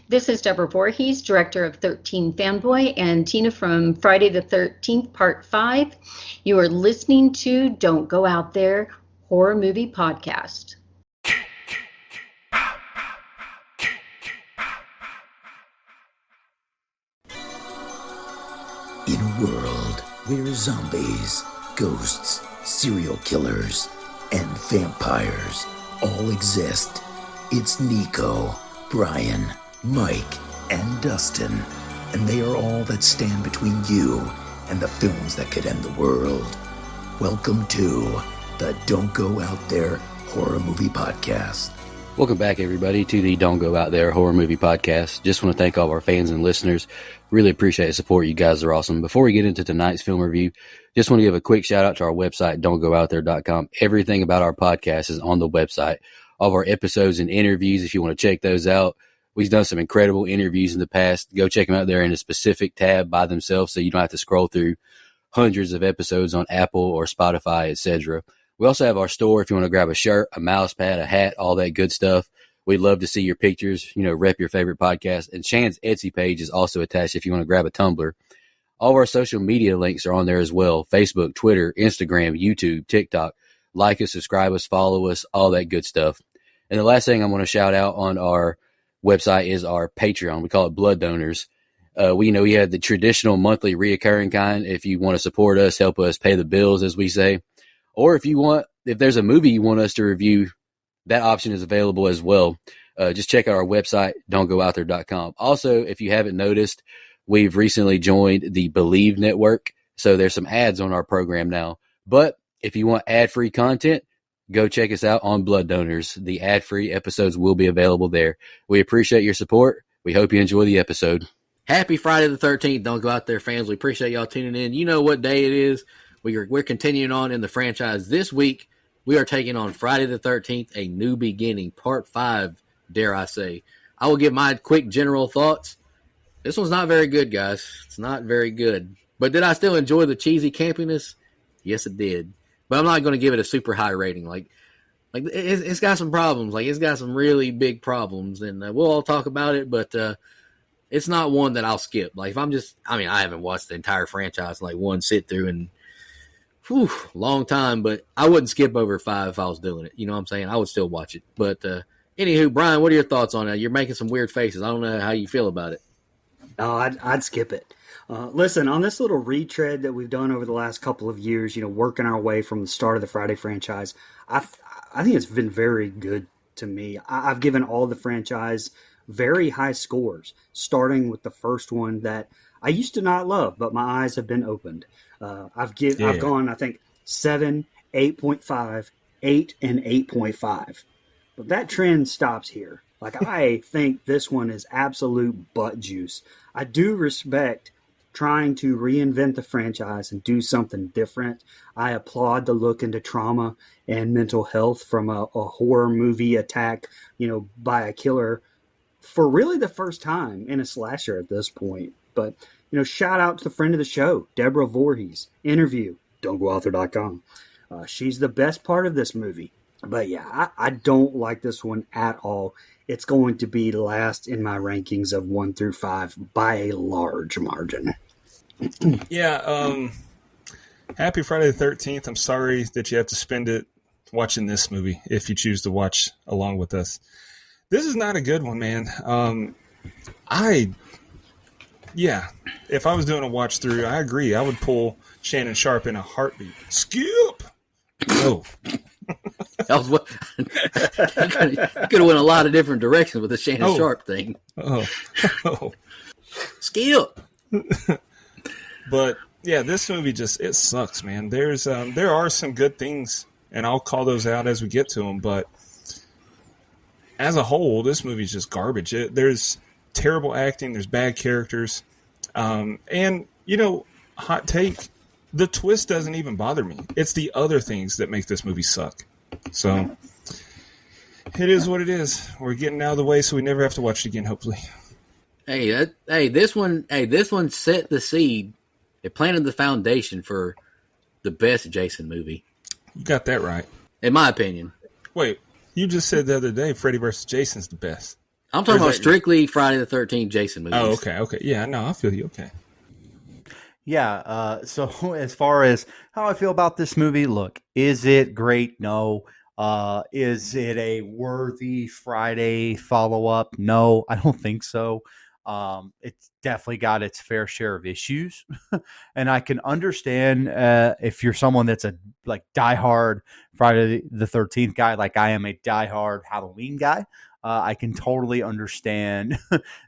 This is Deborah Voorhees, director of 13 Fanboy, and Tina from Friday the 13th, Part 5. You are listening to Don't Go Out There Horror Movie Podcast. In a world where zombies, ghosts, serial killers, and vampires all exist, it's Nico, Brian, Mike, and Dustin, and they are all that stand between you and the films that could end the world. Welcome to the Don't Go Out There Horror Movie Podcast. Welcome back, everybody, to the Don't Go Out There Horror Movie Podcast. Just want to thank all of our fans and listeners. Really appreciate the support. You guys are awesome. Before we get into tonight's film review, just want to give a quick shout out to our website, don'tgoouthere.com. Everything about our podcast is on the website. All of our episodes and interviews, if you want to check those out. We've done some incredible interviews in the past. Go check them out there in a specific tab by themselves so you don't have to scroll through hundreds of episodes on Apple or Spotify, etc. We also have our store if you want to grab a shirt, a mouse pad, a hat, all that good stuff. We'd love to see your pictures, rep your favorite podcast. And Shan's Etsy page is also attached if you want to grab a tumbler. All of our social media links are on there as well. Facebook, Twitter, Instagram, YouTube, TikTok. Like us, subscribe us, follow us, all that good stuff. And the last thing I want to shout out on our website is our Patreon. We call it Blood Donors. We have the traditional monthly reoccurring kind. If you want to support us, help us pay the bills, as we say. Or if there's a movie you want us to review, that option is available as well. Just check out our website, don'tgoouthere.com. Also, if you haven't noticed, we've recently joined the Believe Network. So there's some ads on our program now. But if you want ad-free content, go check us out on Blood Donors. The ad-free episodes will be available there. We appreciate your support. We hope you enjoy the episode. Happy Friday the 13th. Don't go out there, fans. We appreciate y'all tuning in. You know what day it is. We're continuing on in the franchise. This week, we are taking on Friday the 13th, A New Beginning, Part 5, dare I say. I will give my quick general thoughts. This one's not very good, guys. It's not very good. But did I still enjoy the cheesy campiness? Yes, it did. But I'm not going to give it a super high rating. It's got some problems. It's got some really big problems, and we'll all talk about it. But it's not one that I'll skip. I haven't watched the entire franchise one sit through in long time, but I wouldn't skip over 5 if I was doing it. You know what I'm saying? I would still watch it. But anywho, Brian, what are your thoughts on that? You're making some weird faces. I don't know how you feel about it. No, I'd skip it. Listen, on this little retread that we've done over the last couple of years, working our way from the start of the Friday franchise, I think it's been very good to me. I've given all the franchise very high scores, starting with the first one that I used to not love, but my eyes have been opened. I've gone, I think, 7, 8.5, 8, and 8.5. But that trend stops here. I think this one is absolute butt juice. I do respect trying to reinvent the franchise and do something different. I applaud the look into trauma and mental health from a horror movie attack, by a killer for really the first time in a slasher at this point. But shout out to the friend of the show, Deborah Voorhees. Interview, don'tgoouthere.com. She's the best part of this movie. But yeah, I don't like this one at all. It's going to be last in my rankings of 1 through 5 by a large margin. Yeah, happy Friday the 13th. I'm sorry that you have to spend it watching this movie if you choose to watch along with us. This is not a good one, man. If I was doing a watch through, I agree. I would pull Shannon Sharp in a heartbeat. Skip! No. That was what you could have went a lot of different directions with the Shannon Sharp thing. Oh. Skip! But yeah, this movie it sucks, man. There are some good things, and I'll call those out as we get to them. But as a whole, this movie is just garbage. There's terrible acting. There's bad characters. And, hot take, the twist doesn't even bother me. It's the other things that make this movie suck. So it is what it is. We're getting out of the way so we never have to watch it again, hopefully. This one set the seed. It planted the foundation for the best Jason movie. You got that right. In my opinion. Wait, you just said the other day Freddy vs. Jason's the best. I'm talking Or about is that- strictly Friday the 13th Jason movies. Oh, okay. Yeah, no, I feel you. Okay. Yeah. So as far as how I feel about this movie, look, is it great? No. Is it a worthy Friday follow up? No, I don't think so. It's definitely got its fair share of issues, and I can understand if you're someone that's a like diehard Friday the 13th guy, like I am a diehard Halloween guy. I can totally understand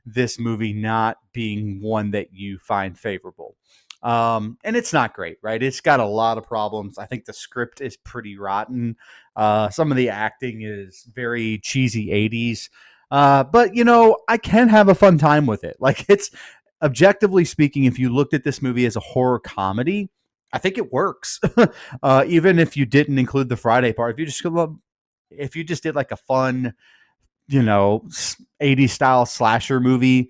this movie not being one that you find favorable. And it's not great, right? It's got a lot of problems. I think the script is pretty rotten. Some of the acting is very cheesy 80s. But, I can have a fun time with it. Like, it's objectively speaking, if you looked at this movie as a horror comedy, I think it works. Even if you didn't include the Friday part, if you just did like a fun, 80s style slasher movie,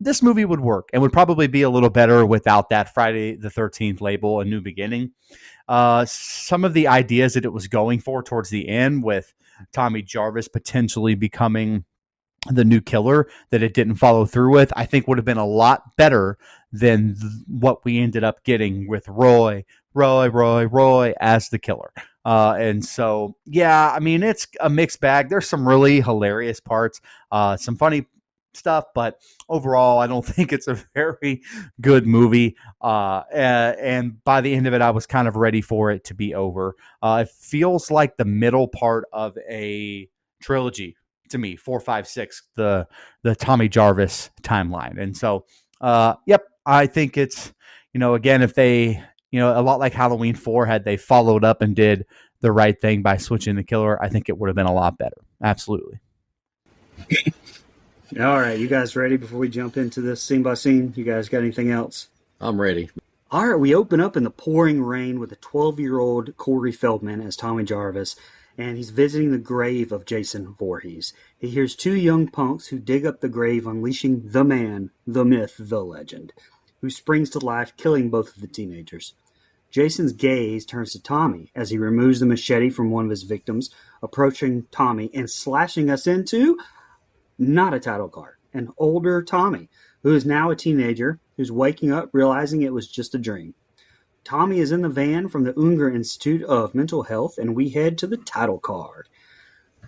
this movie would work and would probably be a little better without that Friday the 13th label, A New Beginning. Some of the ideas that it was going for towards the end, with Tommy Jarvis potentially becoming the new killer, that it didn't follow through with, I think would have been a lot better than what we ended up getting with Roy as the killer. And so, yeah, I mean, it's a mixed bag. There's some really hilarious parts, some funny stuff, but overall, I don't think it's a very good movie. And by the end of it, I was kind of ready for it to be over. It feels like the middle part of a trilogy to me, 4, 5, 6, the Tommy Jarvis timeline. And so, yep, I think it's, again, if they, a lot like Halloween 4, had they followed up and did the right thing by switching the killer, I think it would have been a lot better. Absolutely. All right, you guys ready before we jump into this scene by scene? You guys got anything else? I'm ready. All right, we open up in the pouring rain with a 12-year-old Corey Feldman as Tommy Jarvis, and he's visiting the grave of Jason Voorhees. He hears two young punks who dig up the grave, unleashing the man, the myth, the legend, who springs to life, killing both of the teenagers. Jason's gaze turns to Tommy as he removes the machete from one of his victims, approaching Tommy and slashing us into, not a title card, an older Tommy, who is now a teenager, who's waking up realizing it was just a dream. Tommy is in the van from the Unger Institute of Mental Health, and we head to the title card.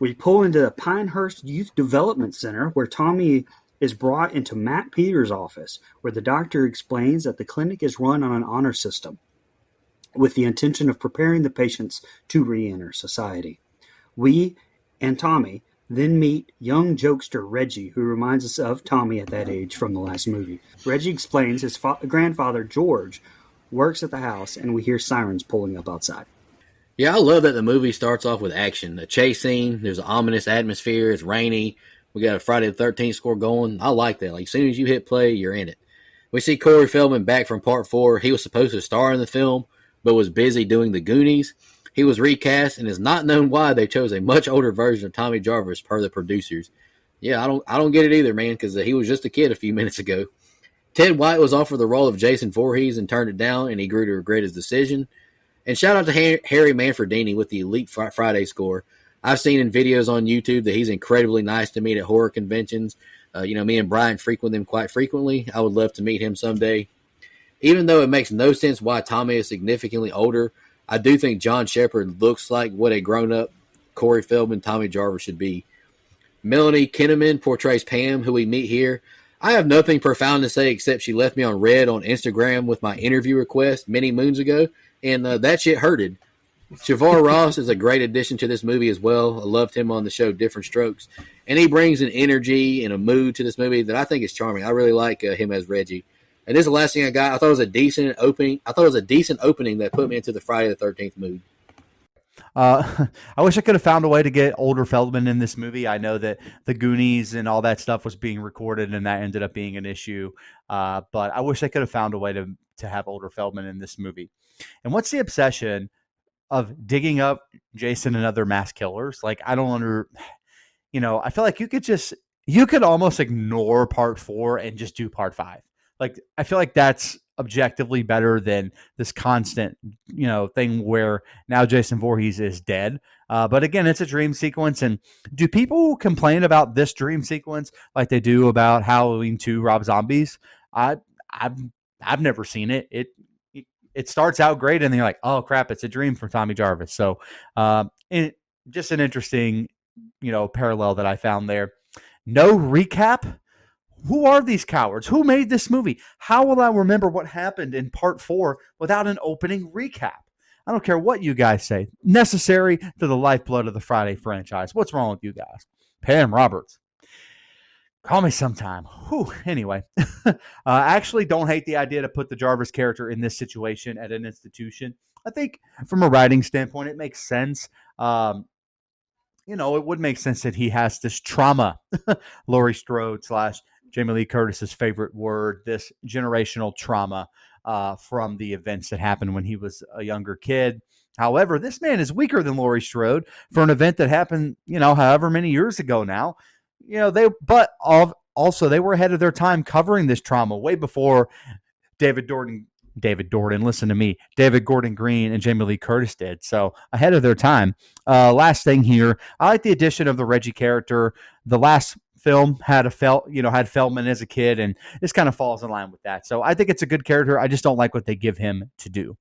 We pull into the Pinehurst Youth Development Center, where Tommy is brought into Matt Peters' office, where the doctor explains that the clinic is run on an honor system, with the intention of preparing the patients to re-enter society. We and Tommy then meet young jokester Reggie, who reminds us of Tommy at that age from the last movie. Reggie explains his grandfather, George, works at the house, and we hear sirens pulling up outside. Yeah, I love that the movie starts off with action. A chase scene, there's an ominous atmosphere, it's rainy, we got a Friday the 13th score going. I like that. Like, as soon as you hit play, you're in it. We see Corey Feldman back from part 4. He was supposed to star in the film, but was busy doing the Goonies. He was recast, and it's not known why they chose a much older version of Tommy Jarvis per the producers. Yeah, I don't get it either, man, because he was just a kid a few minutes ago. Ted White was offered the role of Jason Voorhees and turned it down, and he grew to regret his decision. And shout out to Harry Manfredini with the Elite Friday score. I've seen in videos on YouTube that he's incredibly nice to meet at horror conventions. Me and Brian frequent them quite frequently. I would love to meet him someday. Even though it makes no sense why Tommy is significantly older, I do think John Shepard looks like what a grown-up Corey Feldman Tommy Jarvis should be. Melanie Kinnaman portrays Pam, who we meet here. I have nothing profound to say except she left me on red on Instagram with my interview request many moons ago, and that shit hurted. Shavar Ross is a great addition to this movie as well. I loved him on the show Different Strokes, and he brings an energy and a mood to this movie that I think is charming. I really like him as Reggie. And this is the last thing I got. I thought it was a decent opening. That put me into the Friday the 13th mood. I wish I could have found a way to get older Feldman in this movie. I know that the Goonies and all that stuff was being recorded, and that ended up being an issue. But I wish I could have found a way to have older Feldman in this movie. And what's the obsession of digging up Jason and other mass killers? Like, I don't I feel like you could almost ignore part 4 and just do part 5. Like, I feel like that's objectively better than this constant, thing where now Jason Voorhees is dead. But again, it's a dream sequence. And do people complain about this dream sequence like they do about Halloween 2 Rob Zombies? I've never seen it. It starts out great, and then you're like, oh crap, it's a dream from Tommy Jarvis. So just an interesting, parallel that I found there. No recap. Who are these cowards? Who made this movie? How will I remember what happened in part 4 without an opening recap? I don't care what you guys say. Necessary to the lifeblood of the Friday franchise. What's wrong with you guys? Pam Roberts. Call me sometime. Whew. Anyway, I actually don't hate the idea to put the Jarvis character in this situation at an institution. I think from a writing standpoint, it makes sense. It would make sense that he has this trauma. Laurie Strode / Jamie Lee Curtis's favorite word, this generational trauma from the events that happened when he was a younger kid. However, this man is weaker than Laurie Strode for an event that happened, however many years ago now. They were ahead of their time covering this trauma way before David Gordon, listen to me, David Gordon Green and Jamie Lee Curtis did. So ahead of their time. Last thing here, I like the addition of the Reggie character. The last film had Feldman as a kid, and this kind of falls in line with that. So I think it's a good character. I just don't like what they give him to do.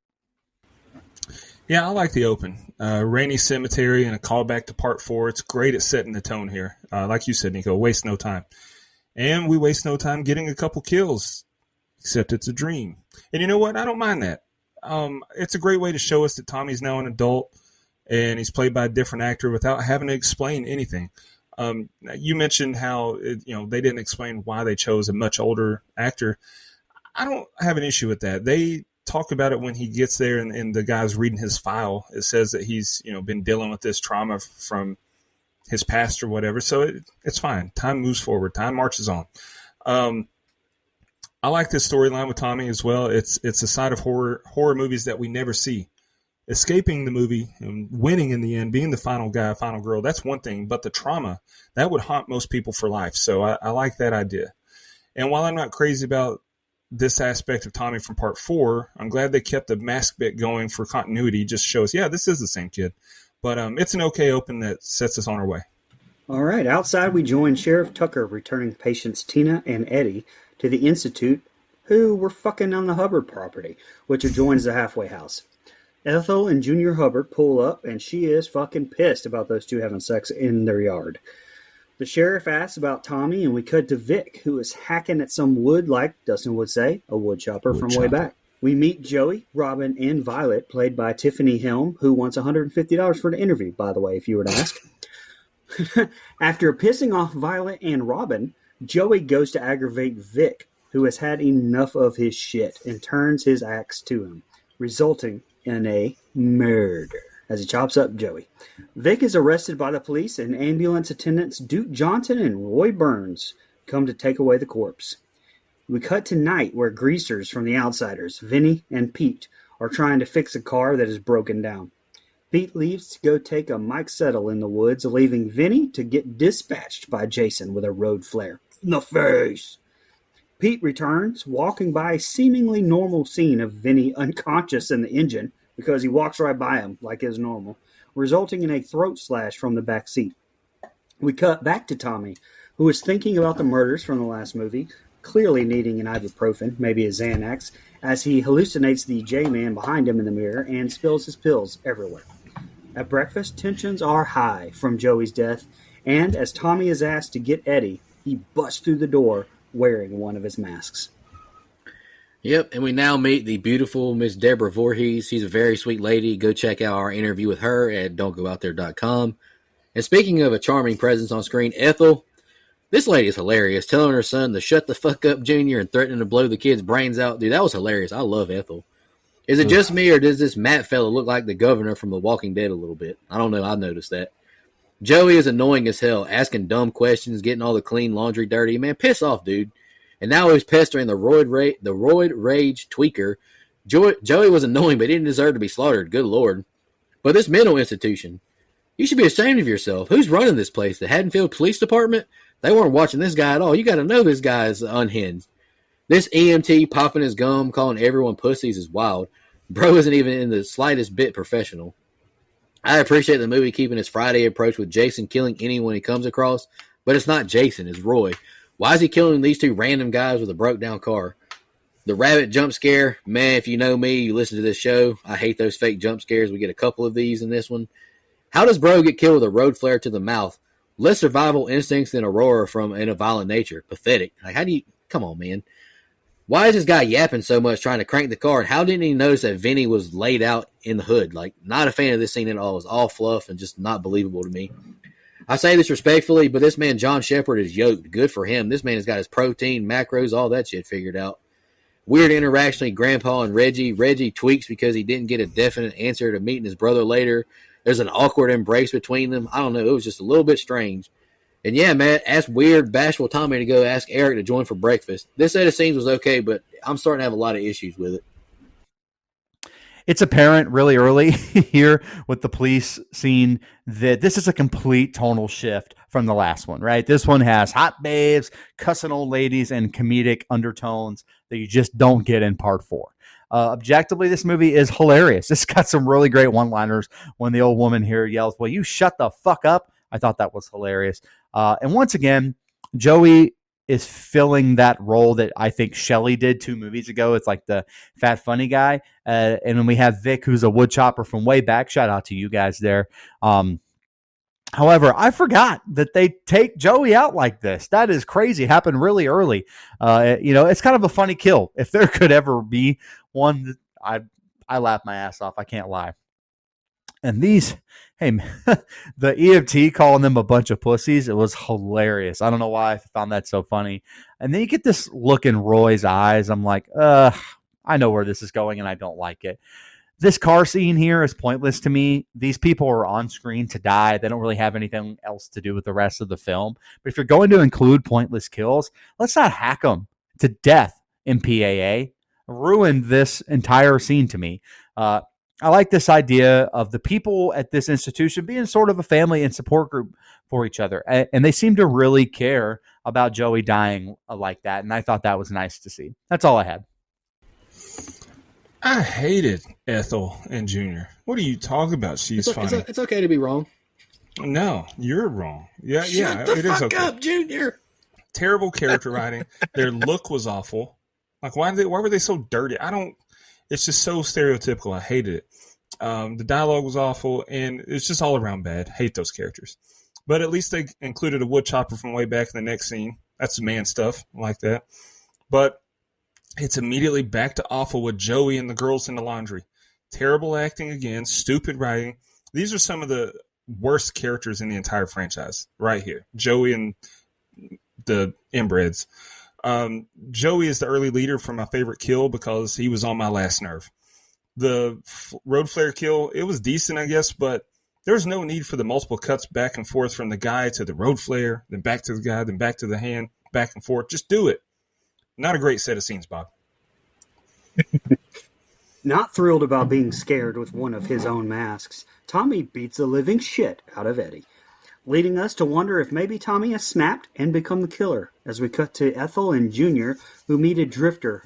Yeah, I like the open. Rainy Cemetery and a callback to part 4. It's great at setting the tone here. Like you said, Nico, waste no time. And we waste no time getting a couple kills, except it's a dream. And you know what? I don't mind that. It's a great way to show us that Tommy's now an adult and he's played by a different actor without having to explain anything. You mentioned how they didn't explain why they chose a much older actor. I don't have an issue with that. They talk about it when he gets there and the guy's reading his file. It says that he's been dealing with this trauma from his past or whatever. So it's fine. Time moves forward. Time marches on. I like this storyline with Tommy as well. It's a side of horror movies that we never see. Escaping the movie and winning in the end, being the final guy, final girl, that's one thing. But the trauma, that would haunt most people for life. So I like that idea. And while I'm not crazy about this aspect of Tommy from part 4, I'm glad they kept the mask bit going for continuity. Just shows, yeah, this is the same kid. But it's an okay open that sets us on our way. All right, outside we join Sheriff Tucker returning patients Tina and Eddie to the Institute, who were fucking on the Hubbard property, which adjoins the halfway house. Ethel and Junior Hubbard pull up, and she is fucking pissed about those two having sex in their yard. The sheriff asks about Tommy, and we cut to Vic, who is hacking at some wood, like Dustin would say, a wood chopper from way back. We meet Joey, Robin, and Violet, played by Tiffany Helm, who wants $150 for the interview, by the way, if you were to ask. After pissing off Violet and Robin, Joey goes to aggravate Vic, who has had enough of his shit, and turns his axe to him, resulting in a murder as he chops up Joey. Vic is arrested by the police, and ambulance attendants Duke Johnson and Roy Burns come to take away the corpse. We cut to night where greasers from The Outsiders, Vinny and Pete, are trying to fix a car that is broken down. Pete leaves to go take a Mike Settle in the woods, leaving Vinny to get dispatched by Jason with a road flare in the face. Pete returns, walking by a seemingly normal scene of Vinny unconscious in the engine because he walks right by him like is normal, resulting in a throat slash from the back seat. We cut back to Tommy, who is thinking about the murders from the last movie, clearly needing an ibuprofen, maybe a Xanax, as he hallucinates the J-Man behind him in the mirror and spills his pills everywhere. At breakfast, tensions are high from Joey's death, and as Tommy is asked to get Eddie, he busts through the door wearing one of his masks. Yep, and we now meet the beautiful Miss Deborah Voorhees. She's a very sweet lady. Go check out our interview with her at don'tgoouthere.com. And speaking of a charming presence on screen, Ethel, this lady is hilarious, telling her son to shut the fuck up, Junior, and threatening to blow the kid's brains out. Dude, that was hilarious. I love Ethel. Is it just me, or does this Matt fella look like the governor from The Walking Dead a little bit? I don't know. I noticed that. Joey is annoying as hell, asking dumb questions, getting all the clean laundry dirty. Man, piss off, dude. And now he's pestering the roid rage tweaker. Joey was annoying, but he didn't deserve to be slaughtered. Good Lord. But this mental institution, you should be ashamed of yourself. Who's running this place? The Haddonfield Police Department? They weren't watching this guy at all. You got to know this guy is unhinged. This EMT popping his gum, calling everyone pussies is wild. Bro isn't even in the slightest bit professional. I appreciate the movie keeping its Friday approach with Jason killing anyone he comes across, but it's not Jason, it's Roy. Why is he killing these two random guys with a broke down car? The rabbit jump scare, man, if you know me, you listen to this show, I hate those fake jump scares. We get a couple of these in this one. How does Bro get killed with a road flare to the mouth? Less survival instincts than Aurora from In a Violent Nature. Pathetic. Like, how do you... Come on, man. Why is this guy yapping so much trying to crank the car? And how didn't he notice that Vinny was laid out in the hood? Like, not a fan of this scene at all. It's all fluff and just not believable to me. I say this respectfully, but this man, John Shepard, is yoked. Good for him. This man has got his protein, macros, all that shit figured out. Weird interaction with Grandpa and Reggie. Reggie tweaks because he didn't get a definite answer to meeting his brother later. There's an awkward embrace between them. I don't know. It was just a little bit strange. And yeah, Matt, ask weird, bashful Tommy to go ask Eric to join for breakfast. This set of scenes was okay, but I'm starting to have a lot of issues with it. It's apparent really early here with the police scene that this is a complete tonal shift from the last one, right? This one has hot babes, cussing old ladies, and comedic undertones that you just don't get in part 4. Objectively, this movie is hilarious. It's got some really great one-liners when the old woman here yells, "Well, you shut the fuck up." I thought that was hilarious. And once again, Joey is filling that role that I think Shelley did 2 movies ago. It's like the fat, funny guy. And then we have Vic, who's a wood chopper from way back. Shout out to you guys there. However, I forgot that they take Joey out like this. That is crazy. It happened really early. It's kind of a funny kill. If there could ever be one, I laugh my ass off. I can't lie. And these, hey, the EMT calling them a bunch of pussies, it was hilarious. I don't know why I found that so funny. And then you get this look in Roy's eyes. I'm like, I know where this is going, and I don't like it. This car scene here is pointless to me. These people are on screen to die. They don't really have anything else to do with the rest of the film. But if you're going to include pointless kills, let's not hack them to death in PAA. Ruined this entire scene to me. I like this idea of the people at this institution being sort of a family and support group for each other. And they seem to really care about Joey dying like that. And I thought that was nice to see. That's all I had. I hated Ethel and Junior. What are you talking about? She's funny. It's okay to be wrong. No, you're wrong. Yeah, Shut the it fuck is okay. up, Junior. Terrible character writing. Their look was awful. Like, why were they so dirty? It's just so stereotypical. I hated it. The dialogue was awful, and it's just all around bad. Hate those characters. But at least they included a wood chopper from way back in the next scene. That's man stuff. I like that. But it's immediately back to awful with Joey and the girls in the laundry. Terrible acting again. Stupid writing. These are some of the worst characters in the entire franchise right here. Joey and the inbreds. Joey is the early leader for my favorite kill because he was on my last nerve. The road flare kill, it was decent, I guess, but there's no need for the multiple cuts back and forth from the guy to the road flare, then back to the guy, then back to the hand, back and forth. Just do it. Not a great set of scenes, Bob. Not thrilled about being scared with one of his own masks, Tommy beats the living shit out of Eddie, leading us to wonder if maybe Tommy has snapped and become the killer, as we cut to Ethel and Junior, who meet a drifter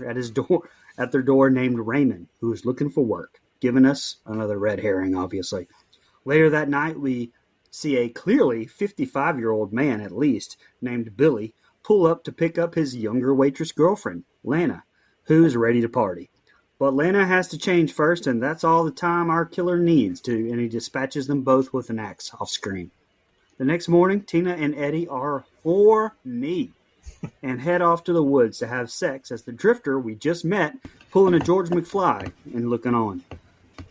at their door named Raymond, who is looking for work, giving us another red herring, obviously. Later that night, we see a clearly 55-year-old man, at least, named Billy, pull up to pick up his younger waitress girlfriend, Lana, who's ready to party. But Lana has to change first, and that's all the time our killer needs to, and he dispatches them both with an axe off screen. The next morning, Tina and Eddie are horny and head off to the woods to have sex as the drifter we just met pulling a George McFly and looking on.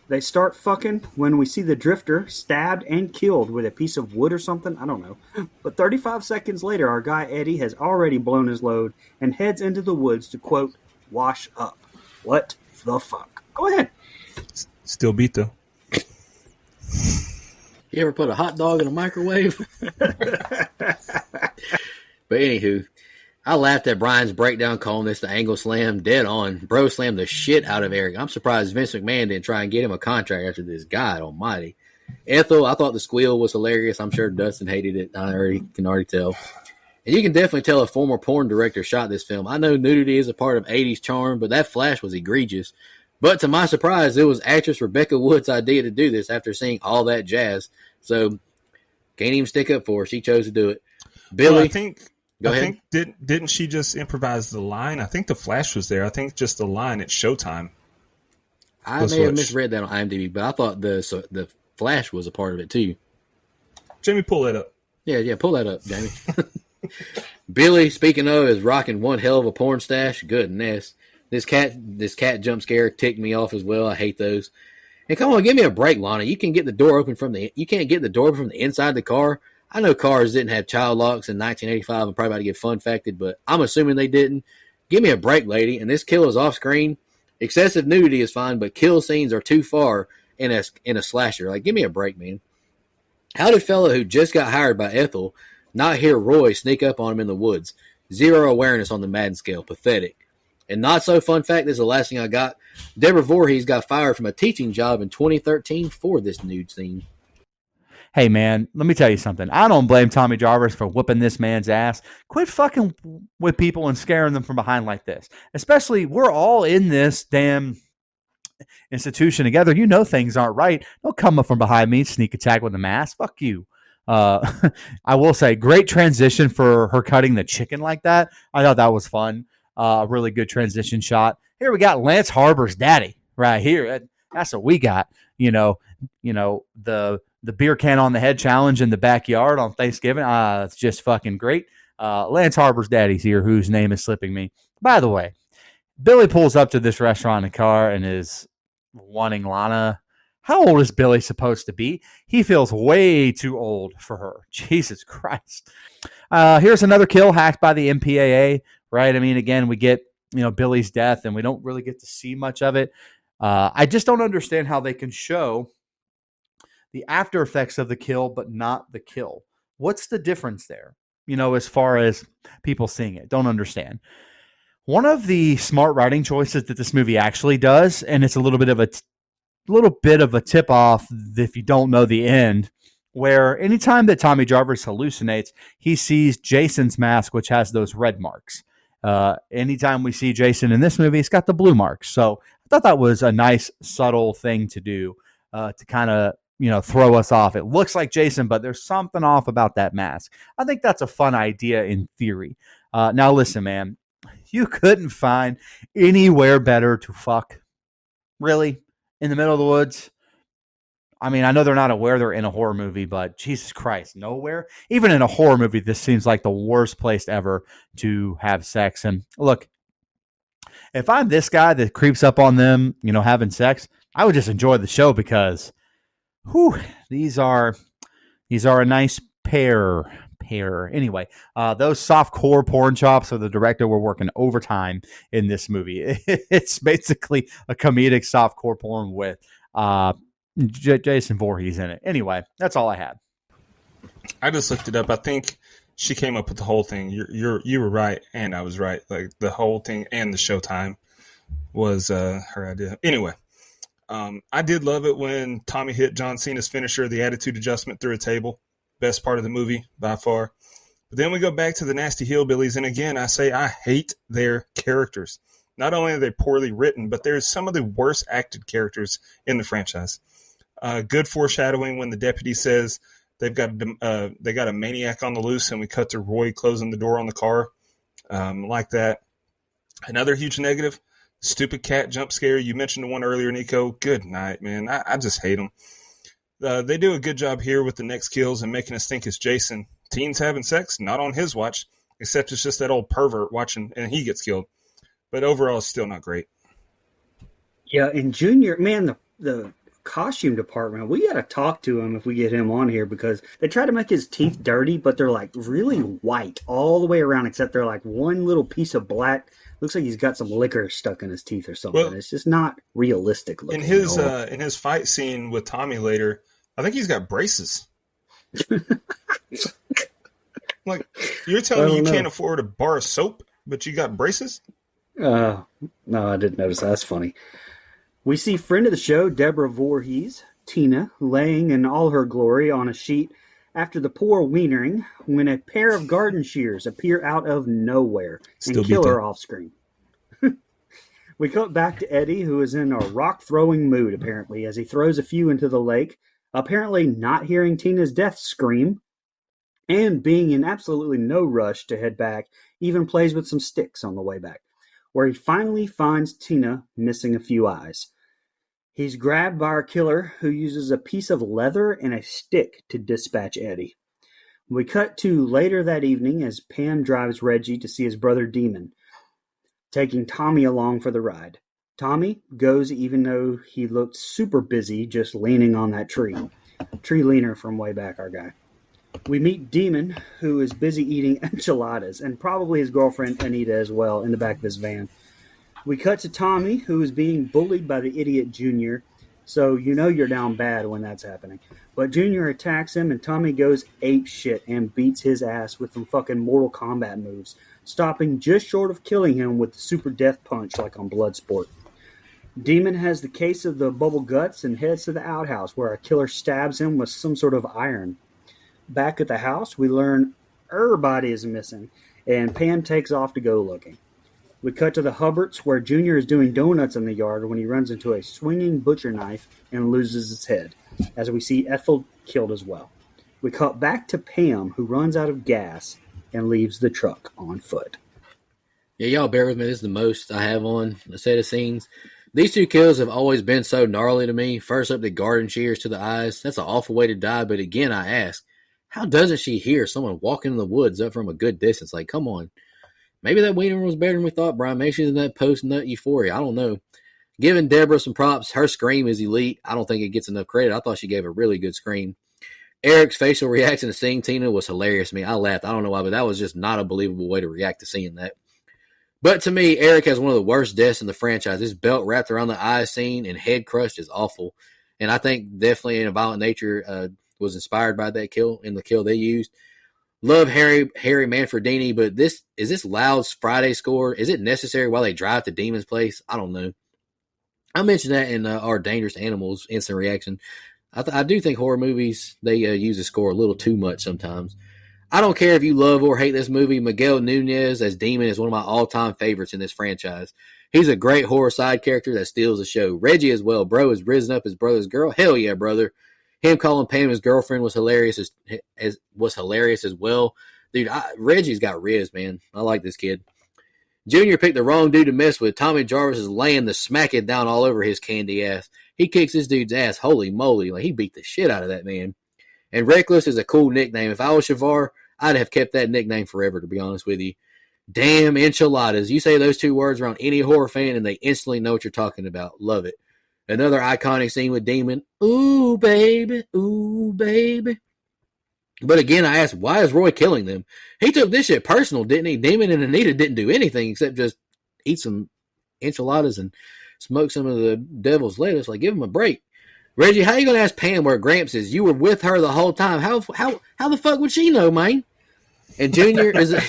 They start fucking when we see the drifter stabbed and killed with a piece of wood or something. I don't know. But 35 seconds later, our guy Eddie has already blown his load and heads into the woods to, quote, wash up. What the fuck? Go ahead. Still beat, though. You ever put a hot dog in a microwave? But anywho, I laughed at Brian's breakdown calling this the angle slam. Dead on. Bro slammed the shit out of Eric. I'm surprised Vince McMahon didn't try and get him a contract after this. God almighty. Ethel, I thought the squeal was hilarious. I'm sure Dustin hated it. I can already tell. And you can definitely tell a former porn director shot this film. I know nudity is a part of 80s charm, but that flash was egregious. But to my surprise, it was actress Rebecca Wood's idea to do this after seeing all that jazz. So can't even stick up for her. She chose to do it. Billy, Well, go ahead. I think didn't she just improvise the line? I think the Flash was there. I think just the line at Showtime. I may have misread that on IMDb, but I thought the Flash was a part of it too. Jamie, pull that up. Yeah, pull that up, Jamie. Billy, speaking of, is rocking one hell of a porn stash. Goodness. This cat jump scare ticked me off as well. I hate those. And come on, give me a break, Lana. You can't get the door open from the inside the car. I know cars didn't have child locks in 1985. I'm probably about to get fun facted, but I'm assuming they didn't. Give me a break, lady. And this kill is off screen. Excessive nudity is fine, but kill scenes are too far in a slasher. Like, give me a break, man. How did fella who just got hired by Ethel not hear Roy sneak up on him in the woods? Zero awareness on the Madden scale. Pathetic. And not so fun fact, this is the last thing I got. Deborah Voorhees got fired from a teaching job in 2013 for this nude scene. Hey, man, let me tell you something. I don't blame Tommy Jarvis for whooping this man's ass. Quit fucking with people and scaring them from behind like this. Especially, we're all in this damn institution together. You know things aren't right. Don't come up from behind me, sneak attack with a mask. Fuck you. I will say, great transition for her cutting the chicken like that. I thought that was fun. A really good transition shot. Here we got Lance Harbor's daddy right here. That's what we got. You know the beer can on the head challenge in the backyard on Thanksgiving. It's just fucking great. Lance Harbor's daddy's here, whose name is slipping me. By the way, Billy pulls up to this restaurant in a car and is wanting Lana. How old is Billy supposed to be? He feels way too old for her. Jesus Christ. Here's another kill hacked by the MPAA, right? I mean, again, we get, Billy's death and we don't really get to see much of it. I just don't understand how they can show the after effects of the kill, but not the kill. What's the difference there? As far as people seeing it, don't understand. One of the smart writing choices that this movie actually does, and it's a little bit of a tip off if you don't know the end, where anytime that Tommy Jarvis hallucinates, he sees Jason's mask, which has those red marks. Anytime we see Jason in this movie, it's got the blue marks. So I thought that was a nice, subtle thing to do to kind of, throw us off. It looks like Jason, but there's something off about that mask. I think that's a fun idea in theory. Now, listen, man, you couldn't find anywhere better to fuck. Really? In the middle of the woods? I mean, I know they're not aware they're in a horror movie, but Jesus Christ, nowhere? Even in a horror movie, this seems like the worst place ever to have sex. And look, if I'm this guy that creeps up on them, having sex, I would just enjoy the show because, these are a nice pair. Anyway, those soft-core porn chops of the director were working overtime in this movie. It's basically a comedic soft-core porn with Jason Voorhees in it. Anyway, that's all I had. I just looked it up. I think she came up with the whole thing. You were right, and I was right. Like the whole thing and the showtime was her idea. Anyway, I did love it when Tommy hit John Cena's finisher, the attitude adjustment through a table. Best part of the movie by far. But then we go back to the Nasty Hillbillies, and again, I say I hate their characters. Not only are they poorly written, but they're some of the worst acted characters in the franchise. Good foreshadowing when the deputy says they got a maniac on the loose, and we cut to Roy closing the door on the car, like that. Another huge negative, stupid cat jump scare. You mentioned the one earlier, Nico. Good night, man. I just hate them. They do a good job here with the next kills and making us think it's Jason. Teens having sex, not on his watch, except it's just that old pervert watching, and he gets killed. But overall, it's still not great. Yeah, and Junior, man, the costume department, we got to talk to him if we get him on here because they try to make his teeth dirty, but they're like really white all the way around, except they're like one little piece of black. Looks like he's got some liquor stuck in his teeth or something. Well, it's just not realistic looking. In his fight scene with Tommy later, I think he's got braces. Like, you're telling me you can't afford a bar of soap, but you got braces? No, I didn't notice that. That's funny. We see friend of the show, Deborah Voorhees, Tina, laying in all her glory on a sheet after the poor wienering when a pair of garden shears appear out of nowhere and kill her off screen. We cut back to Eddie, who is in a rock throwing mood, apparently, as he throws a few into the lake, apparently not hearing Tina's death scream, and being in absolutely no rush to head back, even plays with some sticks on the way back, where he finally finds Tina missing a few eyes. He's grabbed by our killer, who uses a piece of leather and a stick to dispatch Eddie. We cut to later that evening as Pam drives Reggie to see his brother Demon, taking Tommy along for the ride. Tommy goes even though he looked super busy just leaning on that tree. Tree leaner from way back, our guy. We meet Demon, who is busy eating enchiladas, and probably his girlfriend Anita as well, in the back of his van. We cut to Tommy, who is being bullied by the idiot Junior, so you know you're down bad when that's happening. But Junior attacks him, and Tommy goes ape shit and beats his ass with some fucking Mortal Kombat moves, stopping just short of killing him with the super death punch like on Bloodsport. Demon has the case of the bubble guts and heads to the outhouse, where our killer stabs him with some sort of iron. Back at the house, we learn everybody is missing, and Pam takes off to go looking. We cut to the Hubbards, where Junior is doing donuts in the yard when he runs into a swinging butcher knife and loses his head, as we see Ethel killed as well. We cut back to Pam, who runs out of gas and leaves the truck on foot. Yeah, y'all bear with me. This is the most I have on a set of scenes. These two kills have always been so gnarly to me. First up, the garden shears to the eyes. That's an awful way to die, but again, I ask, how doesn't she hear someone walking in the woods up from a good distance? Like, come on. Maybe that Wiener was better than we thought, Brian. Maybe she's in that post-nut euphoria. I don't know. Giving Deborah some props. Her scream is elite. I don't think it gets enough credit. I thought she gave a really good scream. Eric's facial reaction to seeing Tina was hilarious to me. I laughed. I don't know why, but that was just not a believable way to react to seeing that. But to me, Eric has one of the worst deaths in the franchise. His belt wrapped around the eye scene and head crushed is awful. And I think definitely in a violent nature was inspired by that kill and the kill they used. Love Harry Manfredini, but is this Loud's Friday score? Is it necessary while they drive to Demon's place? I don't know. I mentioned that in our Dangerous Animals instant reaction. I do think horror movies, they use the score a little too much sometimes. I don't care if you love or hate this movie. Miguel Nunez as Demon is one of my all-time favorites in this franchise. He's a great horror side character that steals the show. Reggie as well. Bro has risen up his brother's girl. Hell yeah, brother. Him calling Pam his girlfriend was hilarious as well. Dude, Reggie's got riz, man. I like this kid. Junior picked the wrong dude to mess with. Tommy Jarvis is laying the smack it down all over his candy ass. He kicks this dude's ass. Holy moly. Like, he beat the shit out of that man. And Reckless is a cool nickname. If I was Shavar, I'd have kept that nickname forever, to be honest with you. Damn enchiladas. You say those two words around any horror fan, and they instantly know what you're talking about. Love it. Another iconic scene with Demon. Ooh, baby. Ooh, baby. But again, I asked, why is Roy killing them? He took this shit personal, didn't he? Demon and Anita didn't do anything except just eat some enchiladas and smoke some of the devil's lettuce. Like, give him a break. Reggie, how you going to ask Pam where Gramps is? You were with her the whole time. How the fuck would she know, man? And Junior is another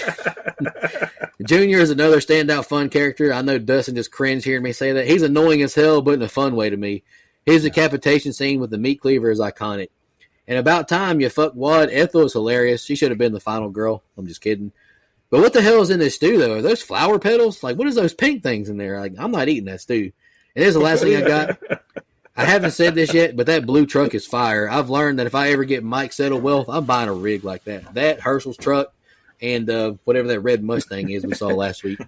standout fun character. I know Dustin just cringed hearing me say that. He's annoying as hell, but in a fun way to me. His decapitation scene with the meat cleaver is iconic. And about time you fuck Wad. Ethel is hilarious. She should have been the final girl. I'm just kidding. But what the hell is in this stew, though? Are those flower petals? Like, what is those pink things in there? Like, I'm not eating that stew. And here's the last thing I got. I haven't said this yet, but that blue truck is fire. I've learned that if I ever get Mike Settle wealth, I'm buying a rig like that. That, Herschel's truck, and whatever that red Mustang is we saw last week.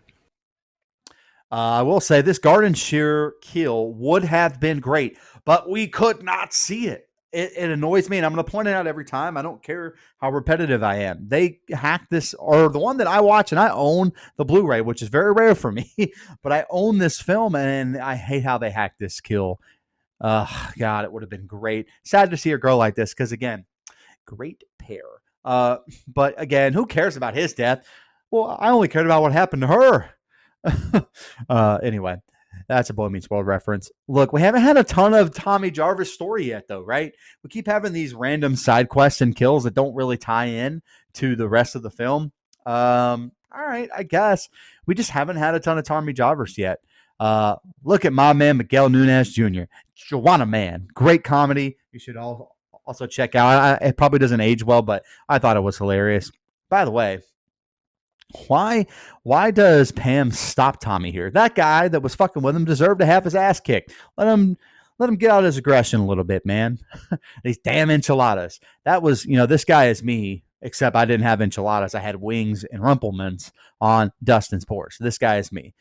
I will say this garden shear kill would have been great, but we could not see it. It annoys me, and I'm going to point it out every time. I don't care how repetitive I am. They hacked this, or the one that I watch, and I own the Blu-ray, which is very rare for me, but I own this film, and I hate how they hacked this kill. God, it would have been great. Sad to see a girl like this, because, again, great pair. But, again, who cares about his death? Well, I only cared about what happened to her. Anyway. That's a Boy Meets World reference. Look, we haven't had a ton of Tommy Jarvis story yet, though, right? We keep having these random side quests and kills that don't really tie in to the rest of the film. All right, I guess. We just haven't had a ton of Tommy Jarvis yet. Look at my man, Miguel Nunez Jr. Joanna Man. Great comedy. You should also check out. It probably doesn't age well, but I thought it was hilarious. By the way, Why does Pam stop Tommy here? That guy that was fucking with him deserved to have his ass kicked. Let him get out his aggression a little bit, man. These damn enchiladas. That was, this guy is me, except I didn't have enchiladas. I had wings and Rumplemans on Dustin's porch. This guy is me.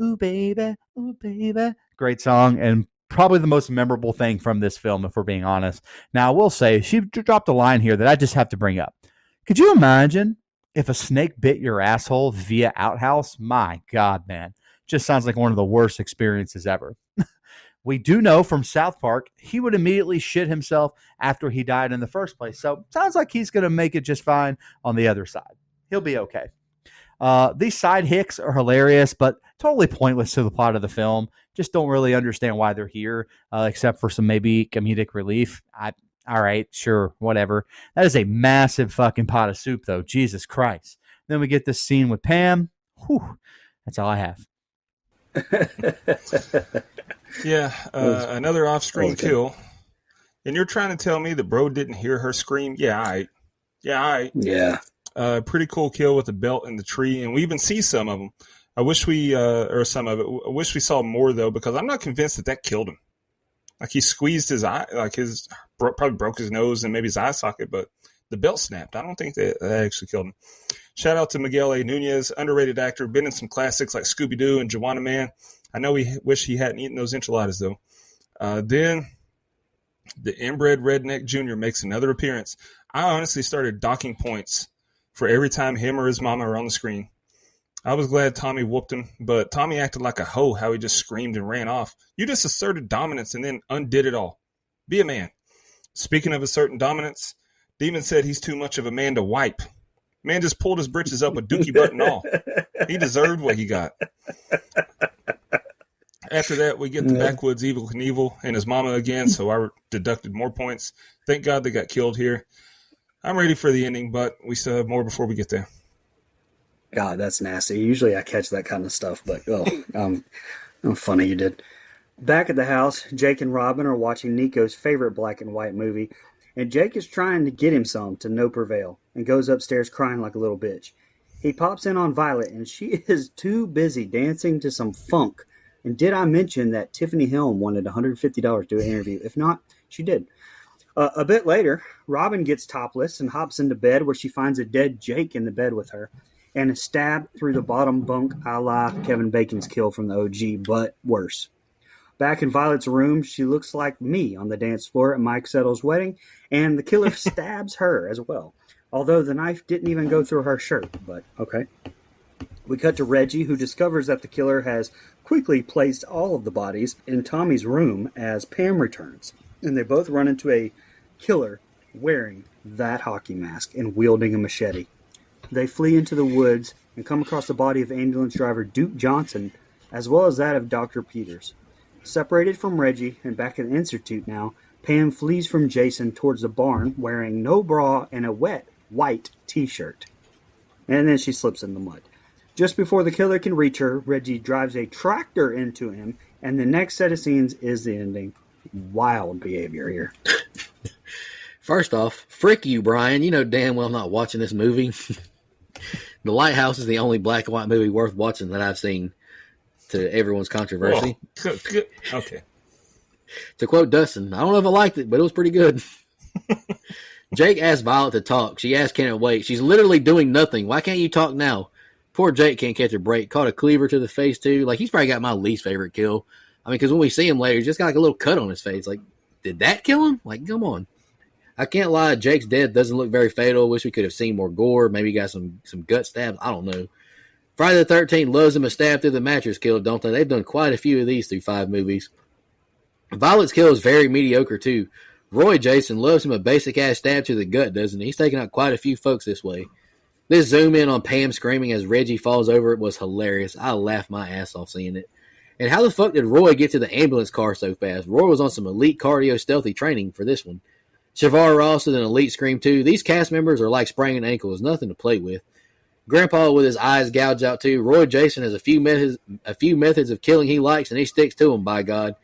Ooh, baby. Ooh, baby. Great song, and probably the most memorable thing from this film, if we're being honest. Now, I will say, she dropped a line here that I just have to bring up. Could you imagine if a snake bit your asshole via outhouse? My God, man. Just sounds like one of the worst experiences ever. We do know from South Park, he would immediately shit himself after he died in the first place. So sounds like he's going to make it just fine on the other side. He'll be okay. These side hicks are hilarious, but totally pointless to the plot of the film. Just don't really understand why they're here, except for some maybe comedic relief. All right, sure, whatever. That is a massive fucking pot of soup, though. Jesus Christ. Then we get this scene with Pam. Whew, that's all I have. Yeah, another off-screen kill. And you're trying to tell me that bro didn't hear her scream? Yeah, all right. Yeah. Pretty cool kill with the belt in the tree, and we even see some of them. I wish we saw more, though, because I'm not convinced that killed him. Like, he squeezed his eye, probably broke his nose and maybe his eye socket, but the belt snapped. I don't think that actually killed him. Shout out to Miguel A. Nunez, underrated actor, been in some classics like Scooby-Doo and Juwanna Mann. I know we wish he hadn't eaten those enchiladas, though. Then the inbred redneck Jr. makes another appearance. I honestly started docking points for every time him or his mama are on the screen. I was glad Tommy whooped him, but Tommy acted like a hoe how he just screamed and ran off. You just asserted dominance and then undid it all. Be a man. Speaking of asserting dominance, Demon said he's too much of a man to wipe. Man just pulled his britches up with dookie butt and all. He deserved what he got. After that, we get the backwoods Evel Knievel and his mama again, so I deducted more points. Thank God they got killed here. I'm ready for the ending, but we still have more before we get there. God, that's nasty. Usually I catch that kind of stuff, but funny you did. Back at the house, Jake and Robin are watching Nico's favorite black and white movie, and Jake is trying to get him some to no prevail and goes upstairs crying like a little bitch. He pops in on Violet, and she is too busy dancing to some funk. And did I mention that Tiffany Helm wanted $150 to do an interview? If not, she did. A bit later, Robin gets topless and hops into bed where she finds a dead Jake in the bed with her and is stabbed through the bottom bunk a la Kevin Bacon's kill from the OG, but worse. Back in Violet's room, she looks like me on the dance floor at Mike Settle's wedding, and the killer stabs her as well. Although the knife didn't even go through her shirt, but okay. We cut to Reggie, who discovers that the killer has quickly placed all of the bodies in Tommy's room as Pam returns. And they both run into a killer wearing that hockey mask and wielding a machete. They flee into the woods and come across the body of ambulance driver Duke Johnson, as well as that of Dr. Peters. Separated from Reggie and back at the Institute now, Pam flees from Jason towards the barn wearing no bra and a wet white t-shirt. And then she slips in the mud. Just before the killer can reach her, Reggie drives a tractor into him, and the next set of scenes is the ending. Wild behavior here. First off, frick you, Brian. You know damn well I'm not watching this movie. The Lighthouse is the only black and white movie worth watching that I've seen, to everyone's controversy. Oh, good. Okay. To quote Dustin, I don't know if I liked it, but it was pretty good. Jake asked Violet to talk. She asked, can it wait? She's literally doing nothing. Why can't you talk now? Poor Jake can't catch a break. Caught a cleaver to the face, too. Like, he's probably got my least favorite kill. I mean, because when we see him later, he's just got like a little cut on his face. Like, did that kill him? Like, come on. I can't lie. Jake's death doesn't look very fatal. Wish we could have seen more gore. Maybe got some gut stabs. I don't know. Friday the 13th loves him a stab through the mattress kill, don't they? They've done quite a few of these through 5 movies. Violet's kill is very mediocre, too. Roy Jason loves him a basic-ass stab to the gut, doesn't he? He's taken out quite a few folks this way. This zoom in on Pam screaming as Reggie falls over it was hilarious. I laughed my ass off seeing it. And how the fuck did Roy get to the ambulance car so fast? Roy was on some elite cardio stealthy training for this one. Shavar Ross did an elite scream too. These cast members are like spraining ankles, nothing to play with. Grandpa with his eyes gouged out too. Roy Jason has a few methods of killing he likes, and he sticks to them, by God.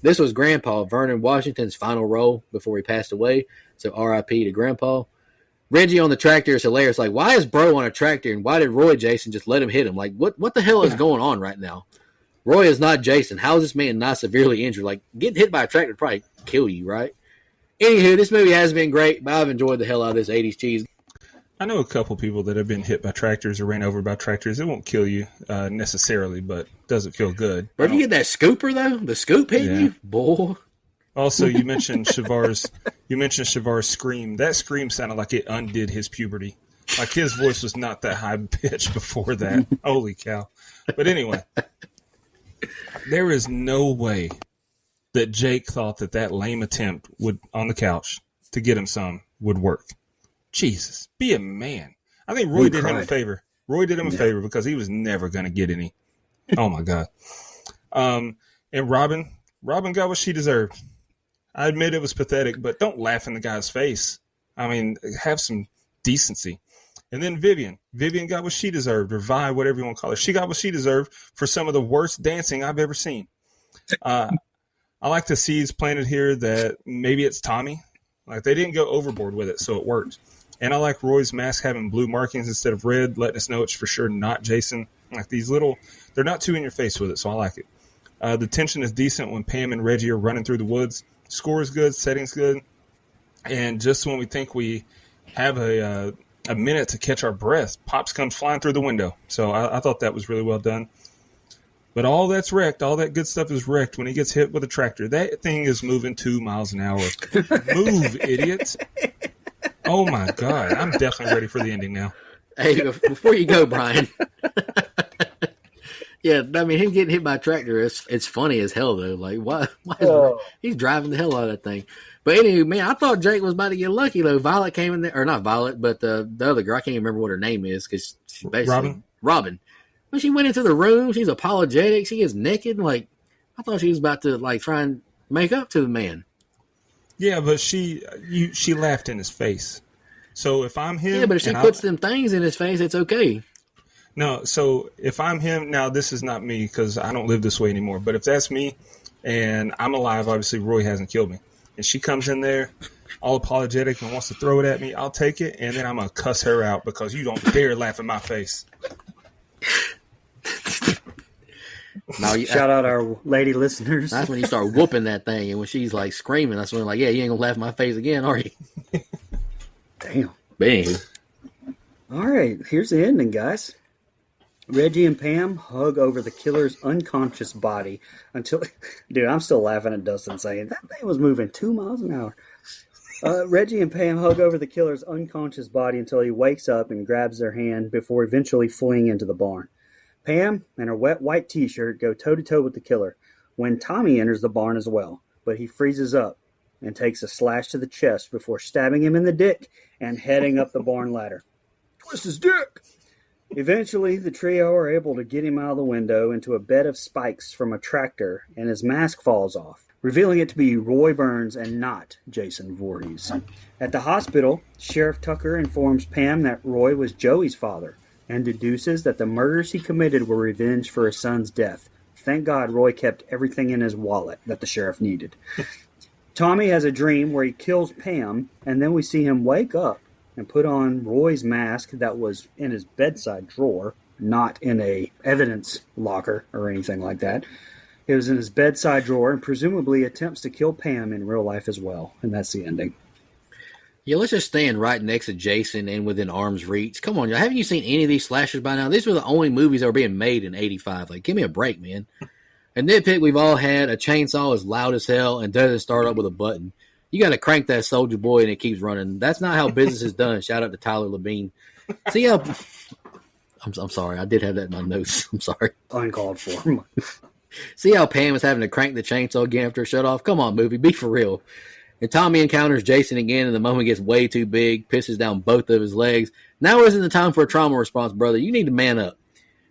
This was Grandpa, Vernon Washington's final role before he passed away, so R.I.P. to Grandpa. Reggie on the tractor is hilarious. Like, why is Bro on a tractor, and why did Roy Jason just let him hit him? Like, what the hell is going on right now? Roy is not Jason. How is this man not severely injured? Like, getting hit by a tractor would probably kill you, right? Anywho, this movie has been great, but I've enjoyed the hell out of this 80s cheese. I know a couple people that have been hit by tractors or ran over by tractors. It won't kill you necessarily, but doesn't feel good. But if you get that scooper, though, the scoop hitting you, boy. Also, you mentioned Shavar's scream. That scream sounded like it undid his puberty. Like his voice was not that high pitched before that. Holy cow. But anyway, there is no way that Jake thought that lame attempt would on the couch to get him some would work. Jesus, be a man. I think Roy did him a favor. Roy did him a favor because he was never going to get any. Oh, my God. And Robin got what she deserved. I admit it was pathetic, but don't laugh in the guy's face. I mean, have some decency. And then Vivian got what she deserved, or Vi, whatever you want to call her. She got what she deserved for some of the worst dancing I've ever seen. I like the seeds planted here that maybe it's Tommy. Like, they didn't go overboard with it, so it worked. And I like Roy's mask having blue markings instead of red, letting us know it's for sure not Jason. Like, these little, they're not too in your face with it, so I like it. The tension is decent when Pam and Reggie are running through the woods. Score is good, setting's good. And just when we think we have a minute to catch our breath, Pops comes flying through the window. So I thought that was really well done. But all that's wrecked, all that good stuff is wrecked when he gets hit with a tractor. That thing is moving 2 miles an hour. Move, idiot. Oh, my God. I'm definitely ready for the ending now. Hey, before you go, Brian. Yeah, I mean, him getting hit by a tractor, it's funny as hell, though. Like, why he's driving the hell out of that thing. But anyway, man, I thought Jake was about to get lucky, though. Violet came in there, or not Violet, but the other girl. I can't even remember what her name is because she's basically Robin. When she went into the room, she's apologetic. She gets naked. Like, I thought she was about to, like, try and make up to the man. Yeah, but she laughed in his face. So if I'm him... Yeah, but if she puts them things in his face, it's okay. No, so if I'm him, now this is not me because I don't live this way anymore, but if that's me and I'm alive, obviously Roy hasn't killed me, and she comes in there all apologetic and wants to throw it at me, I'll take it, and then I'm going to cuss her out because you don't dare laugh in my face. Now, shout out our lady listeners. That's when you start whooping that thing, and when she's like screaming, that's when like, yeah, you ain't going to laugh in my face again, are you? Damn. Bang. All right, here's the ending, guys. Reggie and Pam hug over the killer's unconscious body until... Dude, I'm still laughing at Dustin saying, that thing was moving 2 miles an hour. Reggie and Pam hug over the killer's unconscious body until he wakes up and grabs their hand before eventually fleeing into the barn. Pam, in her wet white t-shirt, go toe-to-toe with the killer when Tommy enters the barn as well, but he freezes up and takes a slash to the chest before stabbing him in the dick and heading up the barn ladder. Twist his dick! Eventually, the trio are able to get him out of the window into a bed of spikes from a tractor, and his mask falls off, revealing it to be Roy Burns and not Jason Voorhees. At the hospital, Sheriff Tucker informs Pam that Roy was Joey's father, and deduces that the murders he committed were revenge for his son's death. Thank God Roy kept everything in his wallet that the sheriff needed. Tommy has a dream where he kills Pam, and then we see him wake up and put on Roy's mask that was in his bedside drawer, not in a evidence locker or anything like that. It was in his bedside drawer and presumably attempts to kill Pam in real life as well. And that's the ending. Yeah, let's just stand right next to Jason and within arm's reach. Come on, y'all. Haven't you seen any of these slashers by now? These were the only movies that were being made in 85. Like, give me a break, man. A nitpick we've all had, a chainsaw is loud as hell and doesn't start up with a button. You got to crank that Soldier Boy and it keeps running. That's not how business is done. Shout out to Tyler Labine. See how... I'm sorry. I did have that in my notes. I'm sorry. Uncalled for. See how Pam is having to crank the chainsaw again after a shut off? Come on, movie. Be for real. And Tommy encounters Jason again, and the moment gets way too big, pisses down both of his legs. Now isn't the time for a trauma response, brother. You need to man up.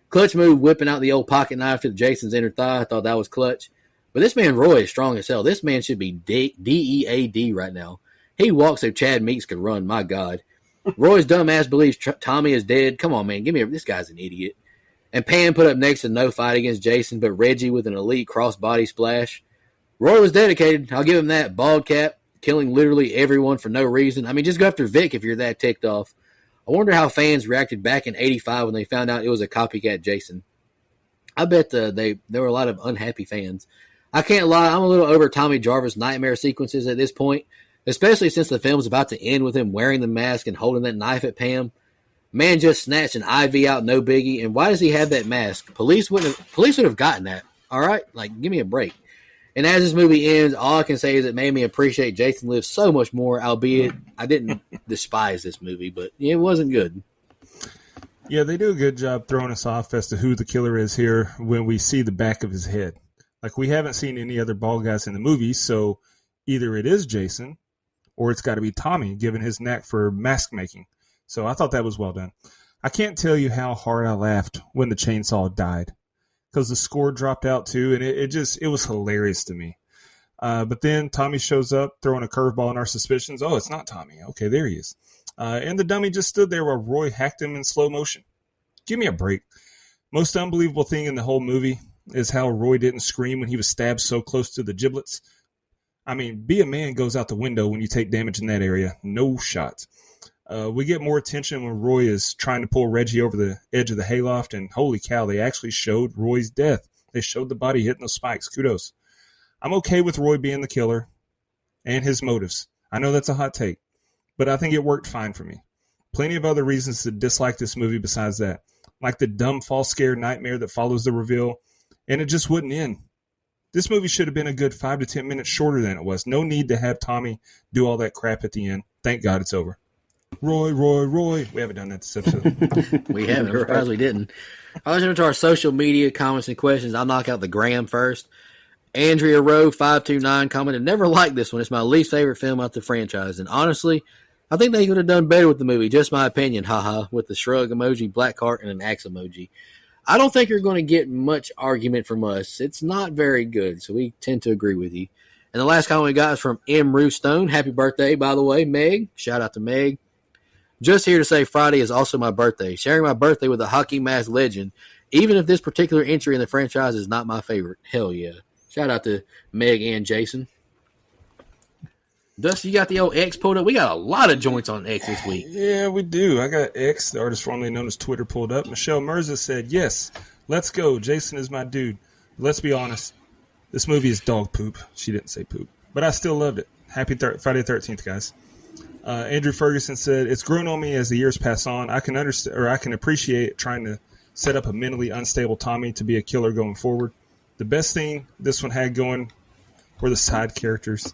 Clutch move, whipping out the old pocket knife to Jason's inner thigh. I thought that was clutch. But this man, Roy, is strong as hell. This man should be DEAD right now. He walks so Chad Meeks could run. My God. Roy's dumbass believes Tommy is dead. Come on, man. This guy's an idiot. And Pam put up next to no fight against Jason, but Reggie with an elite crossbody splash. Roy was dedicated. I'll give him that. Bald cap, killing literally everyone for no reason. I mean, just go after Vic if you're that ticked off. I wonder how fans reacted back in '85 when they found out it was a copycat Jason. I bet there were a lot of unhappy fans. I can't lie, I'm a little over Tommy Jarvis' nightmare sequences at this point, especially since the film's about to end with him wearing the mask and holding that knife at Pam. Man just snatched an IV out, no biggie. And why does he have that mask? Police would have gotten that. All right, like give me a break. And as this movie ends, all I can say is it made me appreciate Jason Lives so much more. Albeit I didn't despise this movie, but it wasn't good. Yeah, they do a good job throwing us off as to who the killer is here when we see the back of his head. Like we haven't seen any other bald guys in the movie, so either it is Jason or it's got to be Tommy, given his knack for mask making. So I thought that was well done. I can't tell you how hard I laughed when the chainsaw died because the score dropped out too, and it was hilarious to me. But then Tommy shows up throwing a curveball in our suspicions. Oh, it's not Tommy. Okay, there he is. And the dummy just stood there while Roy hacked him in slow motion. Give me a break. Most unbelievable thing in the whole movie is how Roy didn't scream when he was stabbed so close to the giblets. I mean, be a man goes out the window when you take damage in that area. No shot. We get more attention when Roy is trying to pull Reggie over the edge of the hayloft, and holy cow, they actually showed Roy's death. They showed the body hitting those spikes. Kudos. I'm okay with Roy being the killer and his motives. I know that's a hot take, but I think it worked fine for me. Plenty of other reasons to dislike this movie besides that, like the dumb false scare nightmare that follows the reveal, and it just wouldn't end. This movie should have been a good 5 to 10 minutes shorter than it was. No need to have Tommy do all that crap at the end. Thank God it's over. Roy. We haven't done that this episode. We haven't. I'm surprised we didn't. I was into our social media comments and questions. I'll knock out the gram first. Andrea Rowe 529 commented, never liked this one. It's my least favorite film out the franchise. And honestly, I think they could have done better with the movie. Just my opinion. Haha. With the shrug emoji, black heart, and an axe emoji. I don't think you're going to get much argument from us. It's not very good. So we tend to agree with you. And the last comment we got is from M. Roostone. Happy birthday, by the way, Meg. Shout out to Meg. Just here to say Friday is also my birthday. Sharing my birthday with a hockey mask legend, even if this particular entry in the franchise is not my favorite. Hell yeah. Shout out to Meg and Jason. Dusty, you got the old X pulled up? We got a lot of joints on X this week. Yeah, we do. I got X, the artist formerly known as Twitter, pulled up. Michelle Mirza said, yes, let's go. Jason is my dude. Let's be honest. This movie is dog poop. She didn't say poop. But I still loved it. Happy Friday the 13th, guys. Andrew Ferguson said, it's grown on me as the years pass on. I can understand, or I can appreciate trying to set up a mentally unstable Tommy to be a killer going forward. The best thing this one had going were the side characters.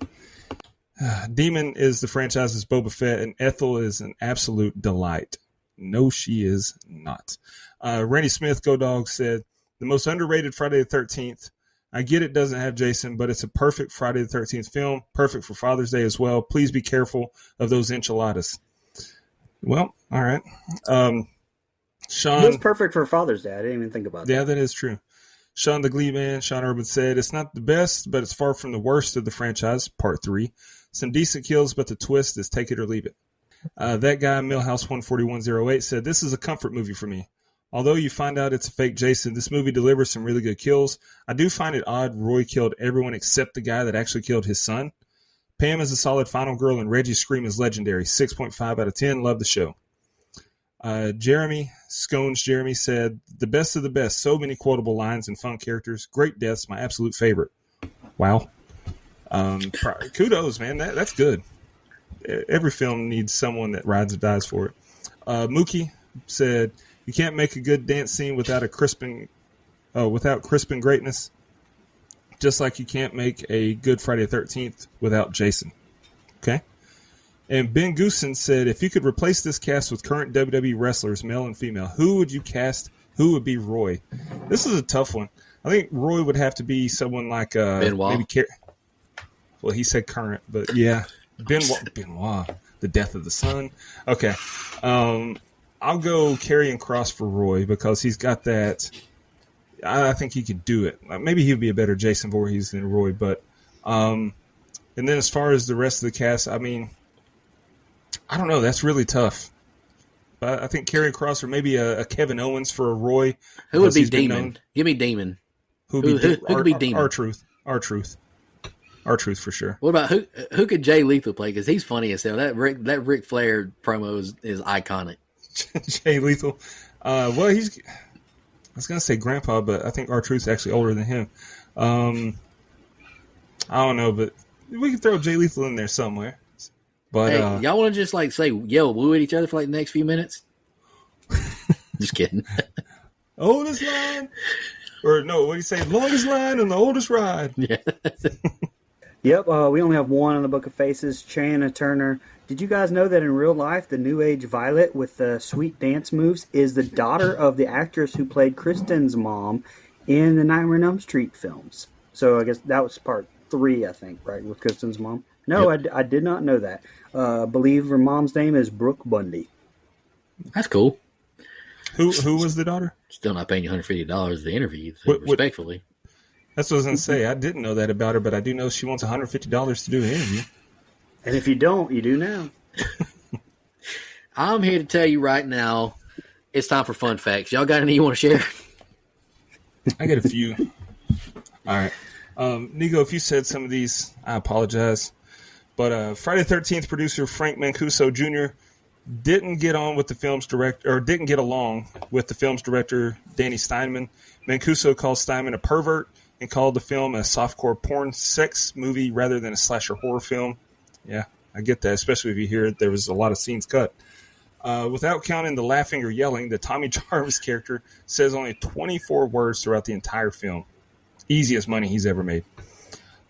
Demon is the franchise's Boba Fett, and Ethel is an absolute delight. No, she is not. Randy Smith, Go Dog, said, the most underrated Friday the 13th. I get it doesn't have Jason, but it's a perfect Friday the 13th film, perfect for Father's Day as well. Please be careful of those enchiladas. Well, all right. Sean, It was perfect for Father's Day. I didn't even think about that. yeah, that is true. Sean the Glee Man, Sean Urban said, it's not the best, but it's far from the worst of the franchise, part 3. Some decent kills, but the twist is take it or leave it. That guy, Millhouse14108, said, this is a comfort movie for me. Although you find out it's a fake Jason, this movie delivers some really good kills. I do find it odd Roy killed everyone except the guy that actually killed his son. Pam is a solid final girl, and Reggie's scream is legendary. 6.5 out of 10. Love the show. Jeremy said, the best of the best. So many quotable lines and fun characters. Great deaths. My absolute favorite. Wow. Kudos, man. That's good. Every film needs someone that rides or dies for it. Mookie said, you can't make a good dance scene without crisping greatness. Just like you can't make a good Friday the 13th without Jason. Okay. And Ben Goosen said, if you could replace this cast with current WWE wrestlers, male and female, who would you cast? Who would be Roy? This is a tough one. I think Roy would have to be someone like Benoit. maybe. Well, he said current, but yeah, Benoit, the death of the son. Okay. I'll go Karrion Kross for Roy because he's got that. I think he could do it. Maybe he would be a better Jason Voorhees than Roy, but and then as far as the rest of the cast, I mean, I don't know. That's really tough. But I think Karrion Kross or maybe a Kevin Owens for a Roy. Who would be Demon? Give me Demon. Who could be Demon? R-Truth. R-Truth for sure. What about who could Jay Lethal play? Because he's funny as hell. That Ric Flair promo is iconic. Jay Lethal. Well, he's. I was gonna say Grandpa, but I think R-Truth's actually older than him. I don't know, but we can throw Jay Lethal in there somewhere. But Hey, y'all want to just like say yell woo at each other for like the next few minutes? Just kidding. oldest line, or no? What do you say? Longest line and the oldest ride. Yeah. Yep, we only have one on the Book of Faces, Chana Turner. Did you guys know that in real life, the New Age Violet with the sweet dance moves is the daughter of the actress who played Kristen's mom in the Nightmare on Elm Street films? So I guess that was part 3, I think, right, with Kristen's mom? No, Yep. I did not know that. I believe her mom's name is Brooke Bundy. That's cool. Who was the daughter? Still not paying you $150 to interview, What- respectfully. That's what I was gonna say. I didn't know that about her, but I do know she wants $150 to do an interview. And if you don't, you do now. I'm here to tell you right now, it's time for fun facts. Y'all got any you want to share? I get a few. All right. Nico, if you said some of these, I apologize. But Friday the 13th producer Frank Mancuso Jr. didn't get along with the film's director Danny Steinman. Mancuso called Steinman a pervert and called the film a softcore porn sex movie rather than a slasher horror film. Yeah, I get that, especially if you hear it. There was a lot of scenes cut. Without counting the laughing or yelling, the Tommy Jarvis character says only 24 words throughout the entire film. Easiest money he's ever made.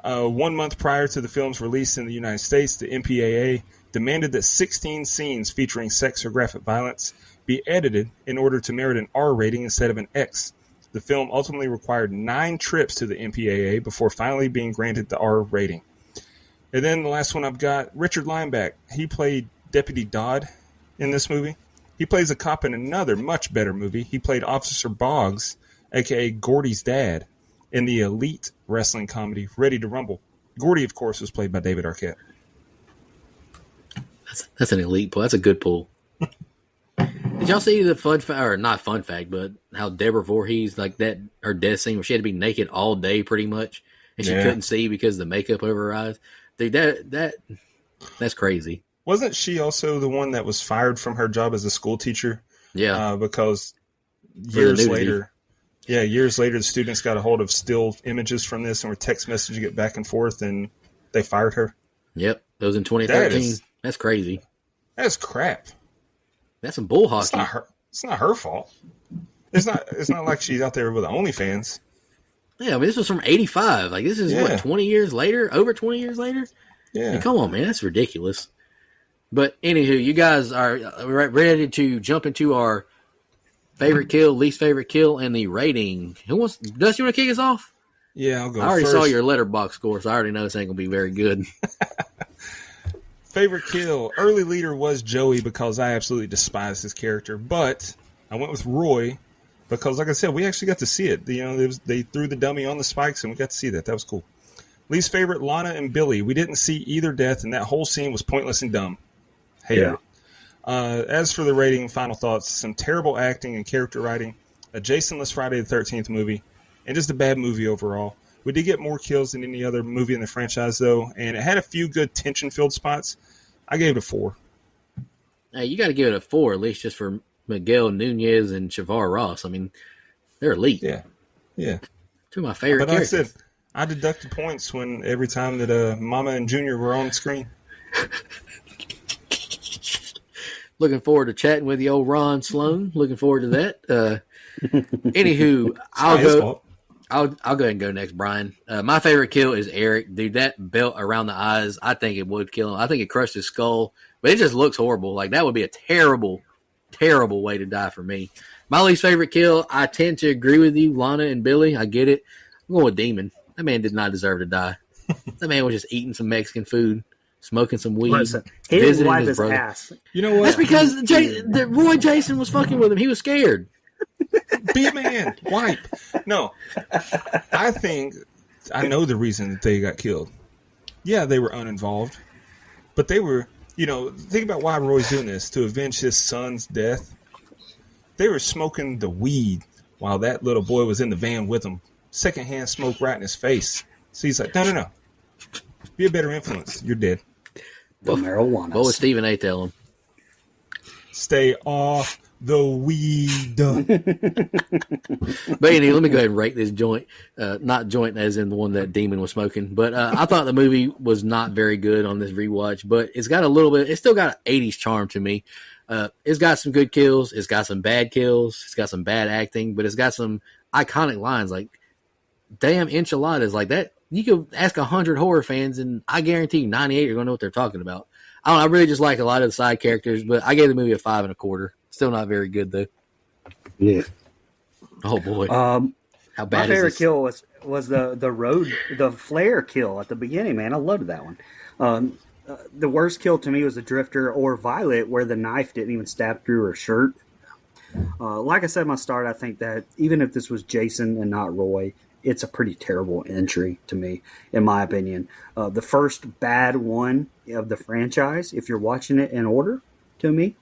1 month prior to the film's release in the United States, the MPAA demanded that 16 scenes featuring sex or graphic violence be edited in order to merit an R rating instead of an X. The film ultimately required 9 trips to the MPAA before finally being granted the R rating. And then the last one I've got, Richard Lineback. He played Deputy Dodd in this movie. He plays a cop in another much better movie. He played Officer Boggs, a.k.a. Gordy's dad, in the elite wrestling comedy Ready to Rumble. Gordy, of course, was played by David Arquette. That's an elite pull. That's a good pull. Did y'all see the not fun fact, but how Deborah Voorhees, like that, her death scene where she had to be naked all day pretty much, and she Yeah. couldn't see because of the makeup over her eyes? Dude, that's crazy. Wasn't she also the one that was fired from her job as a school teacher? Yeah. Because the years nudity. later, the students got a hold of still images from this and were text messaging it back and forth, and they fired her. Yep. That was in 2013. That is- That's crazy. That's crap. That's some bull It's hockey. not her. It's not her fault. It's not like she's out there with OnlyFans. Yeah, I mean, this was from 85. Like, this is, Yeah. what, 20 years later? Over 20 years later? Yeah. Hey, come on, man. That's ridiculous. But, anywho, you guys are ready to jump into our favorite kill, least favorite kill, and the rating. Dust, you want to kick us off? Yeah, I'll go I already first. saw your letterbox score, so I already know this ain't going to be very good. Favorite kill. Early leader was Joey because I absolutely despise his character. But I went with Roy because, like I said, we actually got to see it. You know, they threw the dummy on the spikes and we got to see that. That was cool. Least favorite, Lana and Billy. We didn't see either death, and that whole scene was pointless and dumb. Hated it. As for the rating, final thoughts, some terrible acting and character writing, a Jason-less Friday the 13th movie, and just a bad movie overall. We did get more kills than any other movie in the franchise, though, and it had a few good tension-filled spots. I gave it a 4. Hey, you got to give it a 4, at least just for Miguel Nunez and Shavar Ross. I mean, they're elite. Yeah. Two of my favorite But like I characters. said, I deducted points every time that Mama and Junior were on screen. Looking forward to chatting with you, old Ron Sloan. Looking forward to that. Anywho, I'll Not his go. fault. I'll go ahead and go next, Brian. My favorite kill is Eric. Dude, that belt around the eyes, I think it would kill him. I think it crushed his skull, but it just looks horrible. Like, that would be a terrible, terrible way to die for me. My least favorite kill, I tend to agree with you, Lana and Billy. I get it. I'm going with Demon. That man did not deserve to die. That man was just eating some Mexican food, smoking some weed, Listen, he didn't visiting wipe his his brother. ass. You know what? That's because Roy Jason was fucking with him. He was scared. Be a man. Wipe. No. I think I know the reason that they got killed. Yeah, they were uninvolved. But they were, think about why Roy's doing this, to avenge his son's death. They were smoking the weed while that little boy was in the van with him. Secondhand smoke right in his face. So he's like, no. Be a better influence. You're dead. The marijuana. What would Stephen A. tell him? Stay off the weed. But anyway, let me go ahead and rate this joint. Not joint as in the one that Demon was smoking, but I thought the movie was not very good on this rewatch, but it's got a little bit, it's still got an 80s charm to me. It's got some good kills. It's got some bad kills. It's got some bad acting, but it's got some iconic lines like, damn enchiladas, like that. You could ask 100 horror fans, and I guarantee you 98 are going to know what they're talking about. I really just like a lot of the side characters, but I gave the movie a 5 1/4. Still not very good, though. Yeah. Oh, boy. How bad my is favorite this? kill was the flare kill at the beginning, man. I loved that one. The worst kill to me was the Drifter or Violet, where the knife didn't even stab through her shirt. Like I said in my start, I think that even if this was Jason and not Roy, it's a pretty terrible entry to me, in my opinion. The first bad one of the franchise, if you're watching it in order, to me.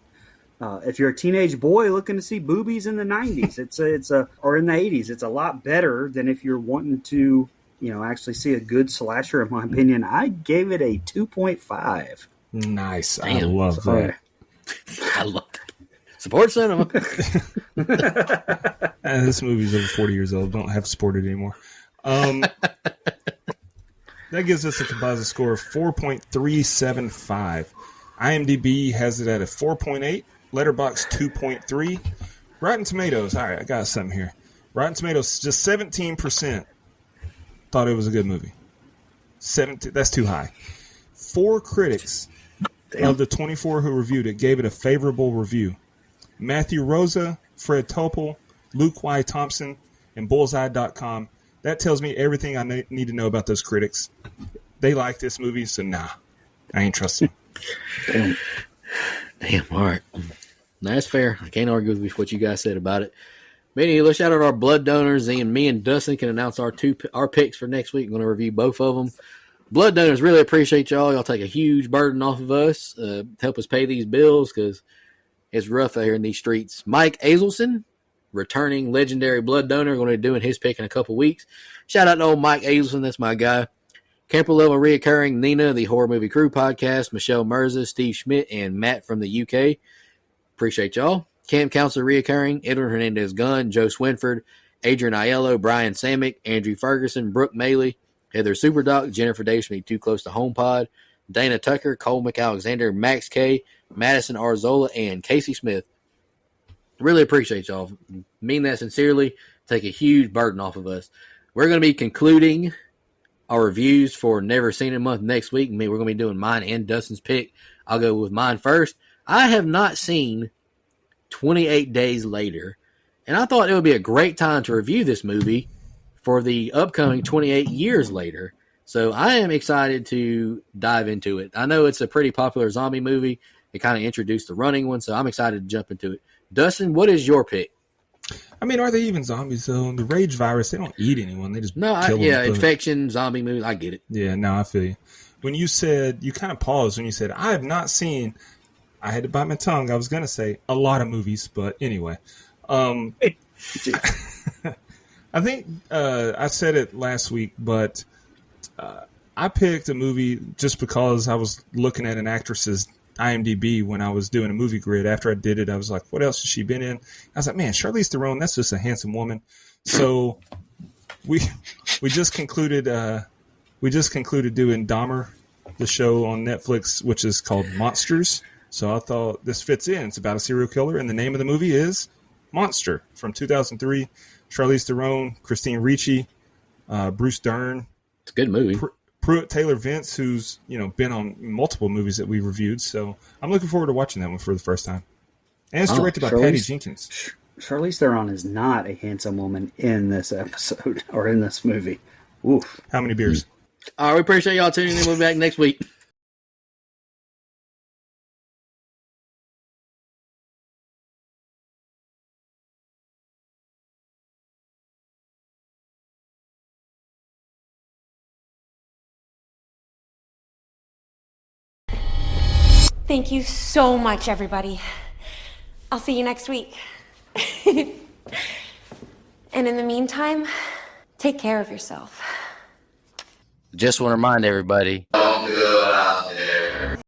If you're a teenage boy looking to see boobies in the 90s, or in the 80s, it's a lot better than if you're wanting to, actually see a good slasher, in my opinion. I gave it a 2.5. Nice. Damn. I love that. I love that. Support cinema. This movie's over 40 years old. Don't have to support it anymore. That gives us a composite score of 4.375. IMDb has it at a 4.8. Letterboxd 2.3. Rotten Tomatoes. All right, I got something here. Rotten Tomatoes, just 17% thought it was a good movie. 17. That's too high. 4 critics of the 24 who reviewed it gave it a favorable review. Matthew Rosa, Fred Topol, Luke Y. Thompson, and Bullseye.com. That tells me everything I need to know about those critics. They like this movie, so nah, I ain't trusting them. Damn, all right. That's fair. I can't argue with what you guys said about it. But anyway, let's shout out our blood donors, and me and Dustin can announce our picks for next week. I'm going to review both of them. Blood donors, really appreciate y'all. Y'all take a huge burden off of us, help us pay these bills because it's rough out here in these streets. Mike Azelson, returning legendary blood donor, going to be doing his pick in a couple weeks. Shout out to old Mike Azelson. That's my guy. Camper level reoccurring Nina, the Horror Movie Crew podcast, Michelle Mirza, Steve Schmidt, and Matt from the UK. Appreciate y'all. Camp Counselor reoccurring, Edwin Hernandez-Gunn, Joe Swinford, Adrian Aiello, Brian Samick, Andrew Ferguson, Brooke Maley, Heather Superdoc, Jennifer Davis from Too Close to Home Pod, Dana Tucker, Cole McAlexander, Max K, Madison Arzola, and Casey Smith. Really appreciate y'all. Mean that sincerely. Take a huge burden off of us. We're going to be concluding our reviews for Never Seen a Month next week. We're going to be doing mine and Dustin's pick. I'll go with mine first. I have not seen 28 Days Later, and I thought it would be a great time to review this movie for the upcoming 28 years later. So I am excited to dive into it. I know it's a pretty popular zombie movie. It kind of introduced the running one, so I'm excited to jump into it. Dustin, what is your pick? I mean, are they even zombies though? The rage virus, they don't eat anyone. They just kill them. Infection, zombie movie. I get it. Yeah, no, I feel you. When you said, you kind of paused when you said, I have not seen, I had to bite my tongue. I was going to say a lot of movies, but anyway. I think I said it last week, but I picked a movie just because I was looking at an actress's IMDb when I was doing a movie grid. After I did it, I was like, what else has she been in? I was like, man, Charlize Theron, that's just a handsome woman. So we just concluded doing Dahmer, the show on Netflix, which is called Monsters. So I thought this fits in. It's about a serial killer, and the name of the movie is Monster from 2003. Charlize Theron, Christine Ricci, Bruce Dern. It's a good movie. Pruitt Taylor Vince, who's been on multiple movies that we reviewed. So I'm looking forward to watching that one for the first time. And it's directed by Patty Jenkins. Charlize Theron is not a handsome woman in this episode or in this movie. Oof. How many beers? All right, we appreciate y'all tuning in. We'll be back next week. Thank you so much, everybody. I'll see you next week. And in the meantime, take care of yourself. Just want to remind everybody.